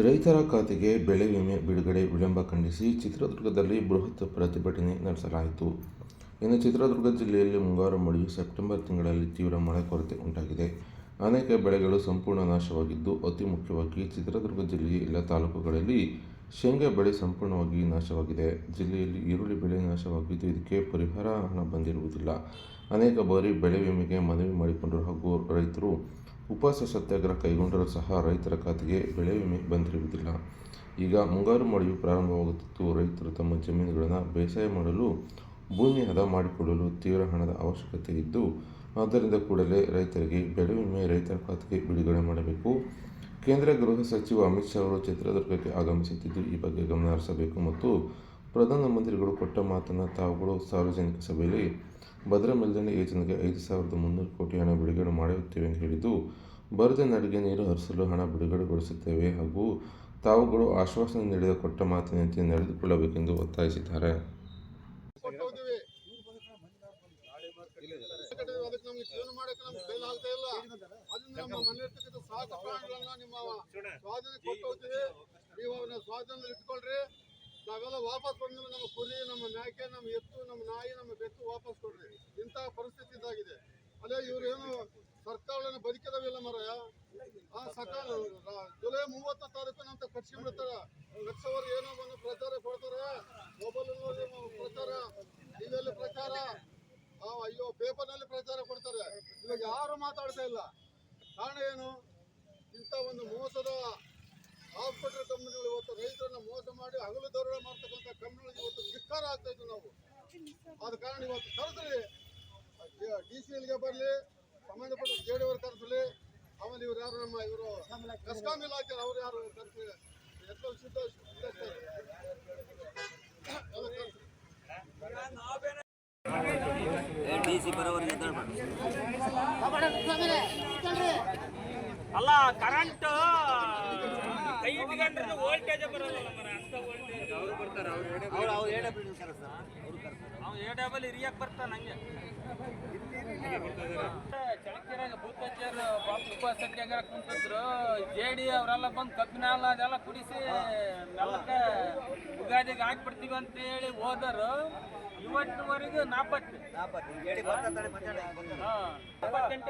ರೈತರ ಖಾತೆಗೆ ಬೆಳೆ ವಿಮೆ ಬಿಡುಗಡೆ ವಿಳಂಬ ಖಂಡಿಸಿ ಚಿತ್ರದುರ್ಗದಲ್ಲಿ ಬೃಹತ್ ಪ್ರತಿಭಟನೆ ನಡೆಸಲಾಯಿತು. ಇನ್ನು ಚಿತ್ರದುರ್ಗ ಜಿಲ್ಲೆಯಲ್ಲಿ ಮುಂಗಾರು ಮಳೆಯು ಸೆಪ್ಟೆಂಬರ್ ತಿಂಗಳಲ್ಲಿ ತೀವ್ರ ಮಳೆ ಕೊರತೆ ಉಂಟಾಗಿದೆ. ಅನೇಕ ಬೆಳೆಗಳು ಸಂಪೂರ್ಣ ನಾಶವಾಗಿದ್ದು, ಅತಿ ಮುಖ್ಯವಾಗಿ ಚಿತ್ರದುರ್ಗ ಜಿಲ್ಲೆಯ ಎಲ್ಲ ತಾಲೂಕುಗಳಲ್ಲಿ ಶೇಂಗಾ ಬೆಳೆ ಸಂಪೂರ್ಣವಾಗಿ ನಾಶವಾಗಿದೆ. ಜಿಲ್ಲೆಯಲ್ಲಿ ಈರುಳ್ಳಿ ಬೆಳೆ ನಾಶವಾಗಿದ್ದು, ಇದಕ್ಕೆ ಪರಿಹಾರ ಹಣ ಬಂದಿರುವುದಿಲ್ಲ. ಅನೇಕ ಬಾರಿ ಬೆಳೆ ವಿಮೆಗೆ ಮನವಿ ಮಾಡಿಕೊಂಡರು ಹಾಗೂ ರೈತರು ಉಪವಾಸ ಸತ್ಯಾಗ್ರಹ ಕೈಗೊಂಡರೂ ಸಹ ರೈತರ ಖಾತೆಗೆ ಬೆಳೆ ವಿಮೆ ಬಂದಿರುವುದಿಲ್ಲ. ಈಗ ಮುಂಗಾರು ಮಳೆಯು ಪ್ರಾರಂಭವಾಗುತ್ತಿದ್ದು, ರೈತರು ತಮ್ಮ ಜಮೀನುಗಳನ್ನು ಬೇಸಾಯ ಮಾಡಲು, ಭೂಮಿ ಹದ ಮಾಡಿಕೊಳ್ಳಲು ತೀವ್ರ ಹಣದ ಅವಶ್ಯಕತೆ ಇದ್ದು, ಆದ್ದರಿಂದ ಕೂಡಲೇ ರೈತರಿಗೆ ಬೆಳೆ ವಿಮೆ ರೈತರ ಖಾತೆಗೆ ಬಿಡುಗಡೆ ಮಾಡಬೇಕು. ಕೇಂದ್ರ ಗೃಹ ಸಚಿವ ಅಮಿತ್ ಶಾ ಅವರು ಚಿತ್ರದುರ್ಗಕ್ಕೆ ಆಗಮಿಸುತ್ತಿದ್ದು, ಈ ಬಗ್ಗೆ ಗಮನ ಹರಿಸಬೇಕು ಮತ್ತು ಪ್ರಧಾನಮಂತ್ರಿಗಳು ಕೊಟ್ಟ ಮಾತನ್ನು ತಾವುಗಳು ಸಾರ್ವಜನಿಕ ಸಭೆಯಲ್ಲಿ ಭದ್ರಾ ಮೇಲ್ದಂಡೆ ಯೋಜನೆಗೆ 5,300 ಕೋಟಿ ಹಣ ಬಿಡುಗಡೆ ಮಾಡುತ್ತೇವೆ ಎಂದು ಹೇಳಿದ್ದು, ಬರದ ನಾಡಿಗೆ ನೀರು ಹರಿಸಲು ಹಣ ಬಿಡುಗಡೆಗೊಳಿಸುತ್ತೇವೆ ಹಾಗೂ ತಾವುಗಳು ಆಶ್ವಾಸನೆ ನೀಡಿದ ಕೊಟ್ಟ ಮಾತಿನಂತೆ ನಡೆದುಕೊಳ್ಳಬೇಕೆಂದು ಒತ್ತಾಯಿಸಿದ್ದಾರೆ. ನಾವೆಲ್ಲ ವಾಪಸ್ ಬಂದ್ರೆ ನಮ್ಮ ಕುರಿ, ನಮ್ಮ ಮೇಕೆ, ನಮ್ಮ ಎತ್ತು, ನಮ್ಮ ನಾಯಿ, ನಮ್ಮ ಬೆಕ್ಕು ವಾಪಸ್ ಕೊಡ್ರಿ. ಇಂತಹ ಪರಿಸ್ಥಿತಿ ಇದಾಗಿದೆ. ಅಲ್ಲೇ ಇವ್ರೇನು ಸರ್ಕಾರಗಳನ್ನು ಬದುಕಿದಾವಿಲ್ಲ ಮರಯ. ಜುಲೈ 30 ತಾರೀಕು ಅಂತ ಕಟ್ಸಿಬಿಡ್ತಾರ. ಕಟ್ಸೋರು ಏನೋ ಒಂದು ಪ್ರಚಾರ ಕೊಡ್ತಾರೆ, ಮೊಬೈಲ್ ಪ್ರಚಾರ, ಟಿವಿಯಲ್ಲಿ ಪ್ರಚಾರ, ಅಯ್ಯೋ ಪೇಪರ್ನಲ್ಲಿ ಪ್ರಚಾರ ಕೊಡ್ತಾರೆ. ಇವಾಗ ಯಾರು ಮಾತಾಡ್ತಾ ಇಲ್ಲ. ಕಾರಣ ಏನು? ಇಂಥ ಒಂದು ಮೋಸದ ಹಾಸ್ಪಿಟಲ್ ಕಂಪನಿಗಳು ಇವತ್ತು ರೈತರನ್ನ ಮೋಸ ಮಾಡಿ ಹಗಲು ದರೋಡೆ ಮಾಡ್ತಕ್ಕಂಥ ಕಂಪನಿಗಳಿಗೆ ಇವತ್ತು ಧಿಕ್ಕಾರ ಆಗ್ತಾ ಇತ್ತು ನಾವು. ಆದ ಕಾರಣ ಇವತ್ತು ಕರೆದ್ರಿ, DCLಗೆ ಬರಲಿ, ಸಂಬಂಧಪಟ್ಟ JD ಕರೆಸಲಿ, ಆಮೇಲೆ ಇವ್ರು ಯಾರು ನಮ್ಮ ಇವರು ಕಸ್ಕಾಂ ಇಲಾಖೆ ಅವ್ರು ಯಾರು ಕರೆಸಿ ಅಲ್ಲ ಕರೆಂಟ್ ಕೈ ಇಟ್ಕೊಂಡ್ರೆ ವೋಲ್ಟೇಜ್ ಬರಲ್ಲ ಅಂತ ವೋಲ್ಟೇಜ್ ಅವರು ಬರ್ತಾರೆ. ಅವ್ರು ಎಡಬಲ್ ಹಿರಿಯಕ್ಕೆ ಬರ್ತಾನೆ. ಹಂಗೆ ಚಳಕೆರೆಗೆ ಭೂತಚರ್ ಬಾಪು ಸತ್ಯಾಗ್ರಹ ಕುಂತಿದ್ರು. JD ಅವರೆಲ್ಲ ಬಂದು ಕಬ್ಬಿನ ಹಾಲು ಅದೆಲ್ಲ ಕುಡಿಸಿ ಮೆಲ್ಲಕ್ಕೆ ಉಗಾದಿಗೆ ಹಾಕ್ಬಿಡ್ತೀವಿ ಅಂತ ಹೇಳಿ ಹೋದರು. ಇವತ್ತಿನವರೆಗೂ 28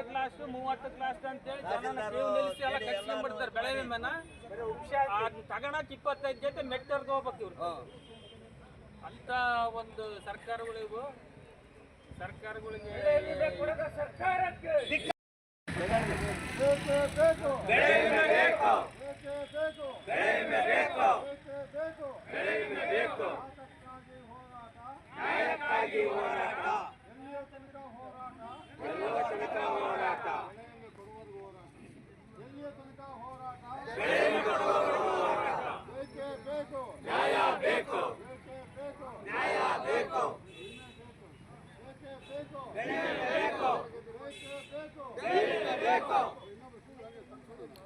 ಕ್ಲಾಸ್ 30 ಕ್ಲಾಸ್ ಅಂತೇಳಿ ಜನ ನಿಲ್ಲಿಸಿ ಎಲ್ಲ ಕಟ್ಸ್ಕೊಂಡ್ಬಿಡ್ತಾರೆ ಬೆಳೆ ವಿಮೆನ. ತಗೋಣಕ್ 25 ಜೊತೆ ಮೆಟ್ಟರ್ಗೆ ಹೋಗ್ಬೇಕು ಇವ್ರು. ಅಂತ ಒಂದು ಸರ್ಕಾರಗಳಿವು. ಸರ್ಕಾರಗಳಿಗೆ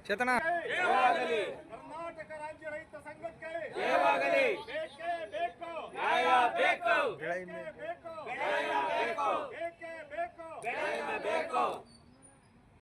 ಚೇತನ